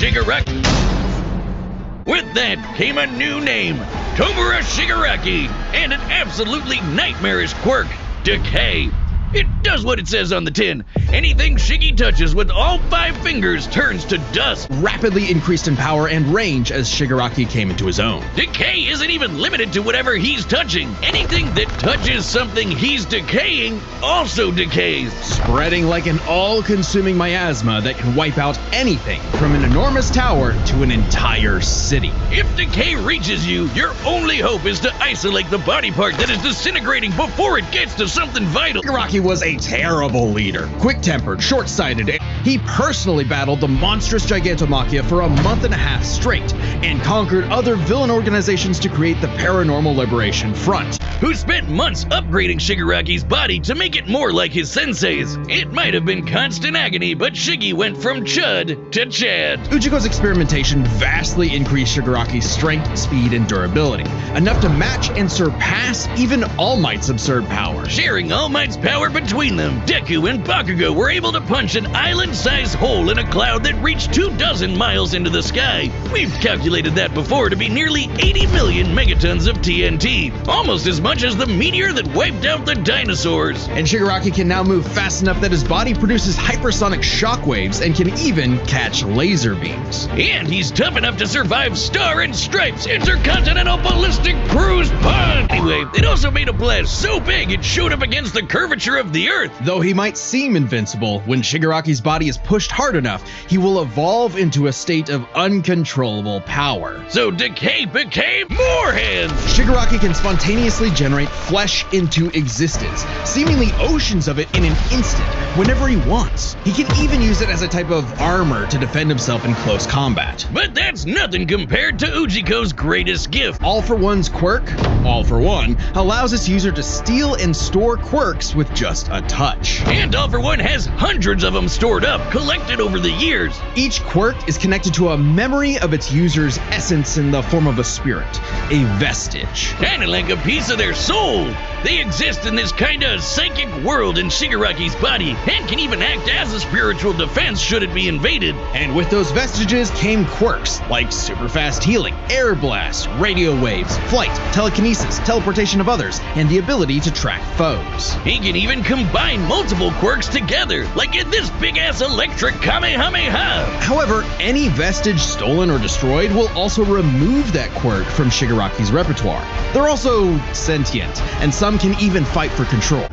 Shigaraki. With that came a new name, Tomura Shigaraki, and an absolutely nightmarish quirk, Decay. It does what it says on the tin. Anything Shiggy touches with all 5 fingers turns to dust. Rapidly increased in power and range as Shigaraki came into his own. Decay isn't even limited to whatever he's touching. Anything that touches something he's decaying also decays. Spreading like an all-consuming miasma that can wipe out anything from an enormous tower to an entire city. If decay reaches you, your only hope is to isolate the body part that is disintegrating before it gets to something vital. Shigaraki was a terrible leader. Quick-tempered, short-sighted. He personally battled the monstrous Gigantomachia for a month and a half straight and conquered other villain organizations to create the Paranormal Liberation Front, who spent months upgrading Shigaraki's body to make it more like his sensei's. It might have been constant agony, but Shiggy went from Chud to Chad. Ujiko's experimentation vastly increased Shigaraki's strength, speed, and durability, enough to match and surpass even All Might's absurd power. Sharing All Might's power between them, Deku and Bakugo were able to punch an island-sized hole in a cloud that reached 24 miles into the sky. We've calculated that before to be nearly 80 million megatons of TNT, almost as much as the meteor that wiped out the dinosaurs. And Shigaraki can now move fast enough that his body produces hypersonic shockwaves and can even catch laser beams. And he's tough enough to survive Star and Stripes' intercontinental ballistic cruise pod. Anyway, it also made a blast so big it showed up against the curvature of the Earth. Though he might seem invincible, when Shigaraki's body is pushed hard enough, he will evolve into a state of uncontrollable power. So Decay became more hands! Shigaraki can spontaneously generate flesh into existence, seemingly oceans of it in an instant, whenever he wants. He can even use it as a type of armor to defend himself in close combat. But that's nothing compared to Ujiko's greatest gift. All for One's quirk, All for One, allows its user to steal and store quirks with just a touch. And All for One has hundreds of them stored up, collected over the years. Each quirk is connected to a memory of its user's essence in the form of a spirit, a vestige. Kinda like a piece of their soul. They exist in this kinda psychic world in Shigaraki's body, and can even act as a spiritual defense should it be invaded. And with those vestiges came quirks like super fast healing, air blast, radio waves, flight, telekinesis, teleportation of others, and the ability to track foes. He can even combine multiple quirks together, like in this big-ass electric Kamehameha. However, any vestige stolen or destroyed will also remove that quirk from Shigaraki's repertoire. They're also sentient, and some can even fight for control.